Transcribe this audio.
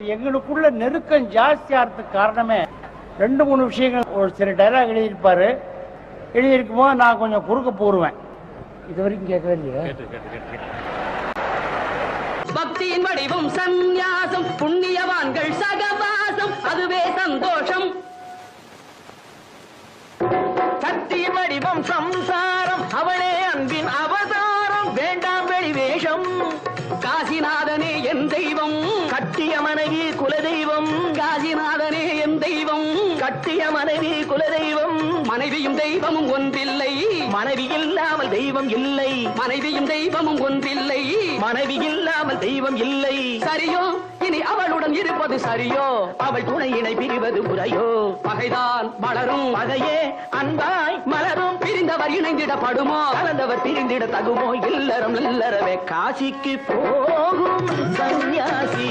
எங்களுக்குள்ள நெருக்கம் ஜாஸ்தியாகிறதுக்கு காரணமே 2-3 விஷயங்கள். ஒரு சில டைலாக் எழுதியிருப்பாரு. எழுதியிருக்கும் போது நான் கொஞ்சம் குறுக்க போடுவேன். இது வரைக்கும் கேட்கவே இல்லையா? பக்தியின் வடிவம் சந்நியாசம், புண்ணியவான்கள் சகவாசம், அதுவே சந்தோஷம். சக்தியின் வடிவம் சம்சாரம், அவளே அன்பின் அவதாரம், வேண்டாம் வெளிவேஷம். காசிநாதனே என் தெய்வம், கட்டிய மனைவி குலதெய்வம். காசிநாதனே என் தெய்வம், கட்டிய மனைவி குலதெய்வம். மனைவியும் தெய்வமும் ஒன்றில்லை, மனைவி இல்லாமல் தெய்வம் இல்லை. மனைவியும் தெய்வமும் ஒன்றில்லை, மனைவி இல்லாமல் தெய்வம் இல்லை. சரியோ இனி அவளுடன் இருப்பது சரியோ, அவள் துணையினை பிரிவது முறையோ? பகைதான் வளரும், பகையே அன்பாய் மலரும். பிரிந்தவர் இணைந்திடப்படுமோ, கலந்தவர் பிரிந்திட தகுமோ? இல்லறம் இல்லறவே காசிக்கு போகும் சன்னியாசி